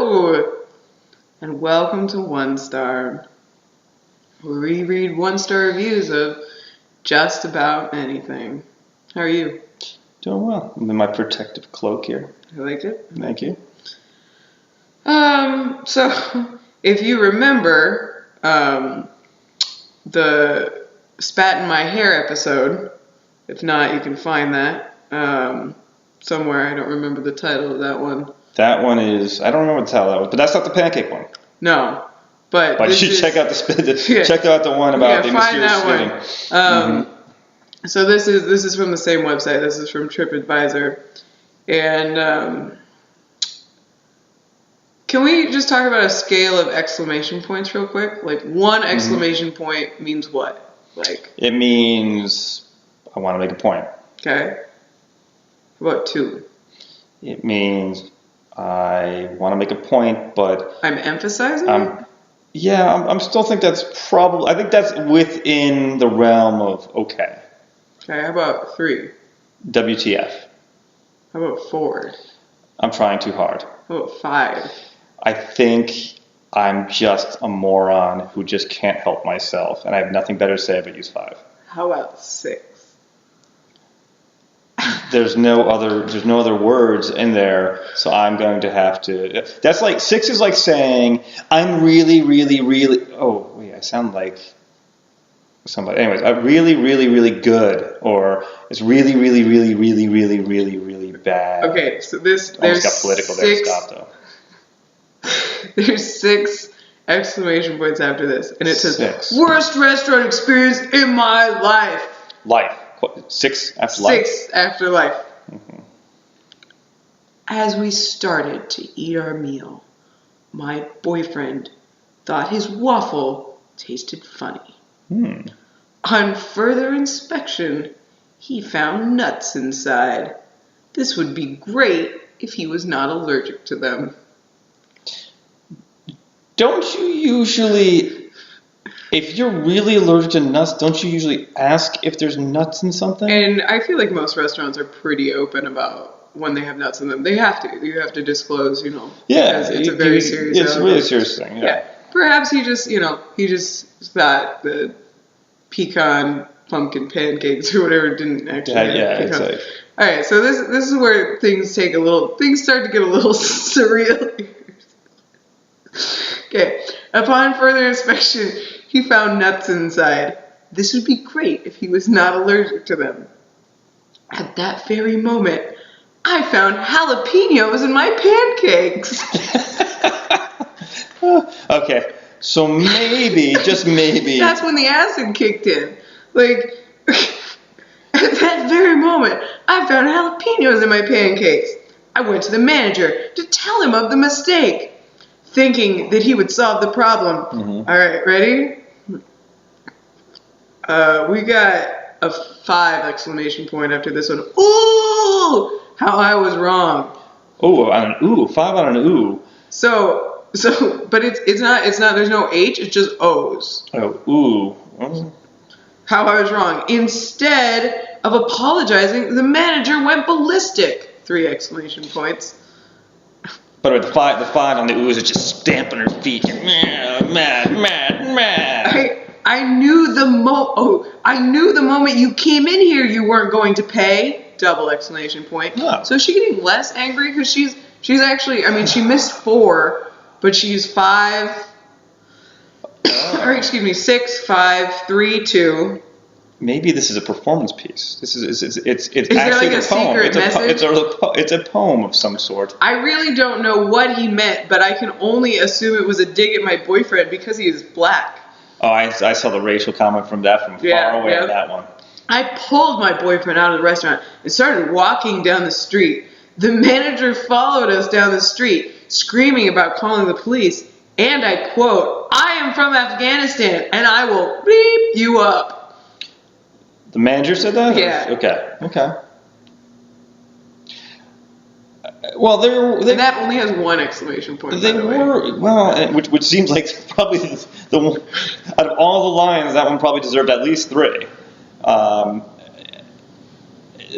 Hello, and welcome to One Star, where we read one-star reviews of just about anything. How are you? Doing well. I'm in my protective cloak here. I like it. Thank you. So if you remember, the spat in my hair episode, if not, you can find that somewhere. I don't remember the title of that one. That one is, I don't remember what the title that was, but that's not the pancake one. No, but you should check out check out the one about the mysterious shooting. So this is from the same website. This is from TripAdvisor, and can we just talk about a scale of exclamation points real quick? Like one exclamation point means what? Like it means I want to make a point. Okay. How about two? It means I want to make a point, but I'm emphasizing. I'm still think that's probably. I think that's within the realm of okay. Okay. How about three? WTF? How about four? I'm trying too hard. How about five? I think I'm just a moron who just can't help myself, and I have nothing better to say but use five. How about six? There's no other words in there, so I'm going to have to. That's like six is like saying I'm really, really, really. Oh wait, I sound like somebody. Anyways, I'm really, really, really good, or it's really, really, really, really, really, really, really bad. Okay, so there's almost got political there. Stop though. There's 6 exclamation points after this, and it says 6. Worst restaurant experience in my life. Life. 6 after life. 6 after life. Mm-hmm. As we started to eat our meal, my boyfriend thought his waffle tasted funny. On further inspection, he found nuts inside. This would be great if he was not allergic to them. Don't you usually, if you're really allergic to nuts, don't you usually ask if there's nuts in something? And I feel like most restaurants are pretty open about when they have nuts in them. They have to. You have to disclose, Yeah. Because it's a very serious It's a really serious thing, yeah. Perhaps he just thought the pecan pumpkin pancakes or whatever didn't actually have pecans. Like... All right, so this is where things start to get a little surreal. Okay. Upon further inspection, he found nuts inside. This would be great if he was not allergic to them. At that very moment, I found jalapenos in my pancakes. Okay, so maybe, just maybe. That's when the acid kicked in. Like, at that very moment, I found jalapenos in my pancakes. I went to the manager to tell him of the mistake, thinking that he would solve the problem. Mm-hmm. All right, ready? We got a 5 exclamation point after this one. Ooh! How I was wrong. Oh, on an ooh. 5 on an ooh. So, but it's not. There's no H. It's just O's. Oh, ooh. How I was wrong. Instead of apologizing, the manager went ballistic. 3 exclamation points. But the 5 on the ooze is just stamping her feet. Mad. I knew the moment you came in here you weren't going to pay. Double exclamation point. Oh. So is she getting less angry because she's actually, she missed 4, but she's 5. Or excuse me, 6, 5, 3, 2. Maybe this is a performance piece. It's is actually there like a poem. Secret message? It's a poem of some sort. I really don't know what he meant, but I can only assume it was a dig at my boyfriend because he is black. Oh, I saw the racial comment from far away on that one. I pulled my boyfriend out of the restaurant and started walking down the street. The manager followed us down the street, screaming about calling the police, and I quote, "I am from Afghanistan, and I will beep you up." The manager said that? Yeah. Okay. Well, and that only has 1 exclamation point. They were which seems like probably the one out of all the lines, that one probably deserved at least 3.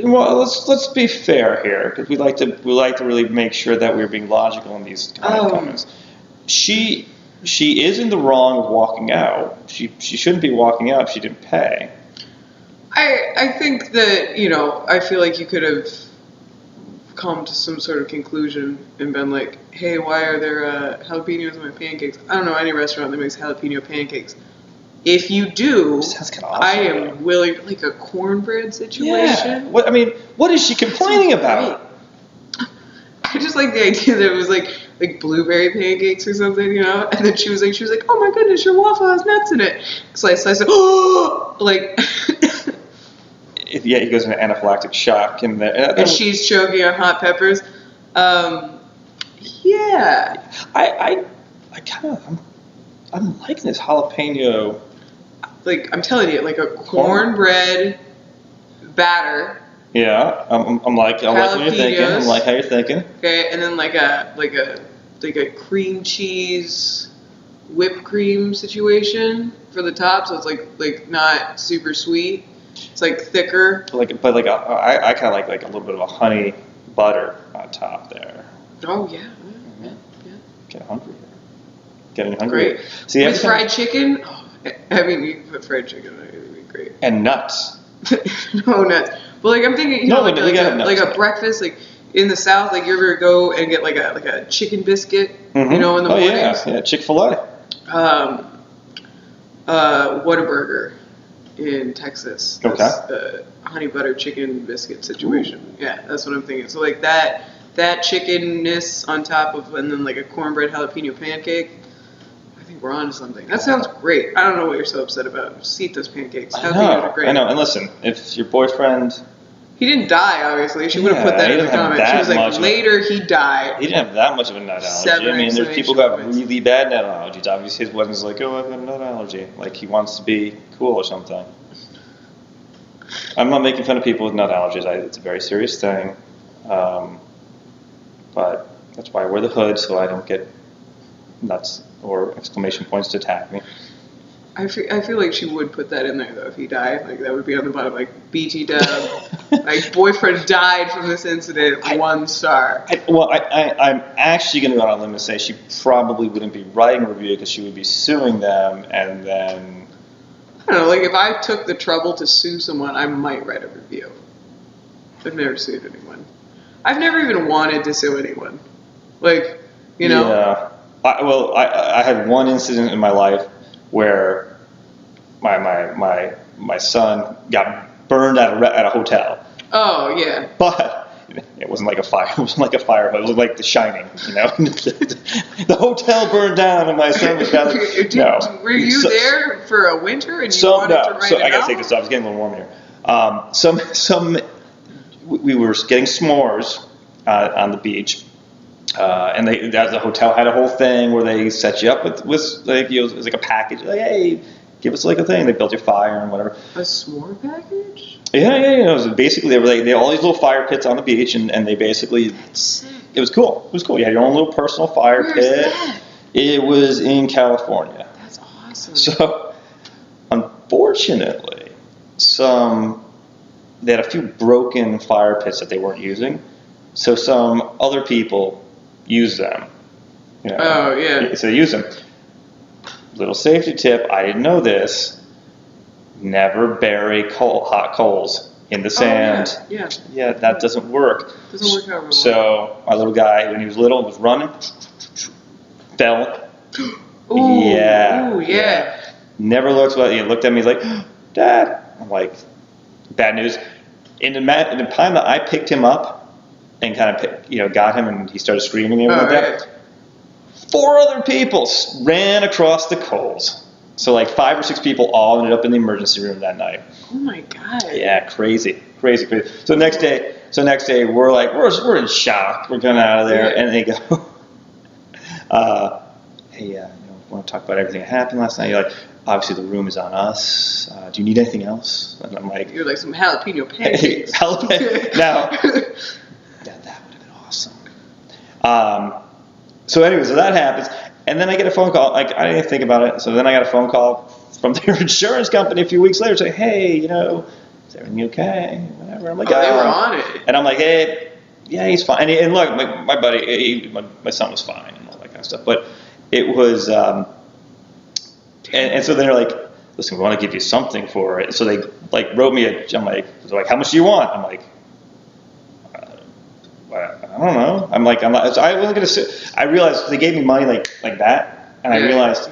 Well, let's be fair here, because we like to really make sure that we're being logical in these kind of comments. She is in the wrong of walking out. She shouldn't be walking out if she didn't pay. I think that, I feel like you could have come to some sort of conclusion and been like, hey, why are there jalapenos in my pancakes? I don't know any restaurant that makes jalapeno pancakes. If you do, sounds kind of awesome, I am willing, like a cornbread situation. Yeah. What is she complaining about? I just like the idea that it was like blueberry pancakes or something, And then she was like, oh my goodness, your waffle has nuts in it. So I said, oh, like. Yeah, he goes into anaphylactic shock, and she's choking on hot peppers. Yeah. I'm liking this jalapeno. Like, I'm telling you, like a cornbread batter. Yeah, I'm like what you're thinking. I'm like how you're thinking. Okay, and then like a cream cheese whipped cream situation for the top, so it's like not super sweet. It's like thicker. I kind of like a little bit of a honey butter on top there. Oh yeah. Getting hungry. Great. See, with fried chicken. Oh, I mean, you can put fried chicken on it. It would be great. And nuts. No nuts. But like I'm thinking, like a breakfast, like in the South, like you ever go and get like a chicken biscuit, in the mornings. Yeah, Chick-fil-A. Whataburger in Texas. Okay. Honey butter chicken biscuit situation. Ooh. Yeah, that's what I'm thinking. So like that chickenness on top of, and then like a cornbread jalapeno pancake. I think we're on to something. That sounds great. I don't know what you're so upset about. Just eat those pancakes. Jalapenos are great. I know. And listen, if your boyfriend... He didn't die, obviously. She would have put that in the comment. She was like, later he died. He didn't have that much of a nut allergy. I mean, there's people who have really bad nut allergies. Obviously, his wasn't like, oh, I've got a nut allergy. Like, he wants to be cool or something. I'm not making fun of people with nut allergies. It's a very serious thing. But that's why I wear the hood, so I don't get nuts or exclamation points to attack me. I feel like she would put that in there, though, if he died. Like, that would be on the bottom, like, BT dub. Like, boyfriend died from this incident, 1 star. I'm actually going to go on a limb and say she probably wouldn't be writing a review because she would be suing them, and then... I don't know, like, if I took the trouble to sue someone, I might write a review. I've never sued anyone. I've never even wanted to sue anyone. Like, Yeah. I had one incident in my life where my son got burned at a hotel. Oh yeah. But it wasn't like a fire. It wasn't like a fire. It was like The Shining. The hotel burned down, and my son was down. No. Were you there for a winter and you wanted to write it I gotta take this off. It's getting a little warm here. We were getting s'mores on the beach. And the hotel had a whole thing where they set you up with like, it was like a package. Like, hey, give us like a thing. They built your fire and whatever. A s'more package? Yeah. It was basically, they had all these little fire pits on the beach, and they basically... That's sick. It was cool. It was cool. You had your own little personal fire pit. Where's that? It was in California. That's awesome. So, unfortunately, they had a few broken fire pits that they weren't using. So some other people use them. Oh, yeah. So they use them. Little safety tip, I didn't know this. Never bury hot coals in the sand. Oh, yeah. Yeah, that doesn't work. Doesn't work out real well. So my little guy, when he was little, was running, fell. Ooh, yeah. Ooh, yeah. Never looked. He looked at me. He's like, Dad. I'm like, bad news. In the time that I picked him up and kind of got him, and he started screaming and everything like that, 4 other people ran across the coals. So like 5 or 6 people all ended up in the emergency room that night. Oh my God. Yeah, crazy. So next day we're like, we're in shock. We're going out of there, and they go, hey, want to talk about everything that happened last night? You're like, obviously the room is on us. Do you need anything else? And I'm like, you're like some jalapeno pancakes. Jalapeno. Now, that would have been awesome. So anyway, so that happens, and then I get a phone call. Like, I didn't even think about it. So then I got a phone call from their insurance company a few weeks later saying, hey, is everything okay? Whatever. I'm like, They were on it. And I'm like, hey, yeah, he's fine. And look, my buddy, my son was fine and all that kind of stuff. But it was, and so they're like, listen, we want to give you something for it. So they like wrote me I'm like, how much do you want? I'm like, I don't know. I'm not. I wasn't gonna sue. I realized they gave me money like that, and I realized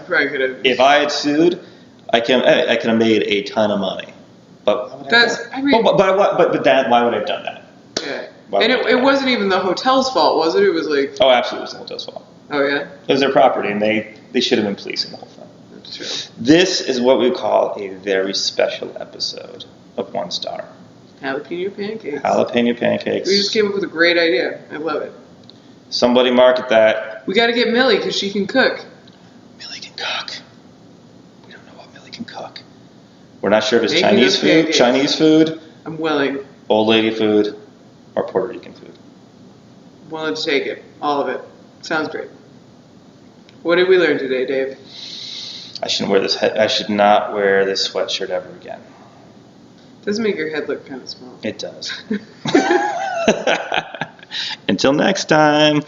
if I had sued, I could have made a ton of money. But but Dad, why would I have done that? Yeah. And it wasn't even the hotel's fault, was it? It was like. Oh, absolutely, it was the hotel's fault. Oh yeah. It was their property, and they should have been policing the whole thing. That's true. This is what we call a very special episode of One Star. Jalapeno pancakes. Jalapeno pancakes. We just came up with a great idea. I love it. Somebody market that. We got to get Millie because she can cook. Millie can cook. We don't know what Millie can cook. We're not sure if it's Chinese food, pancakes. Chinese food. I'm willing. Old lady food, or Puerto Rican food. Willing to take it. All of it. Sounds great. What did we learn today, Dave? I should not wear this sweatshirt ever again. Doesn't make your head look kind of small. It does. Until next time.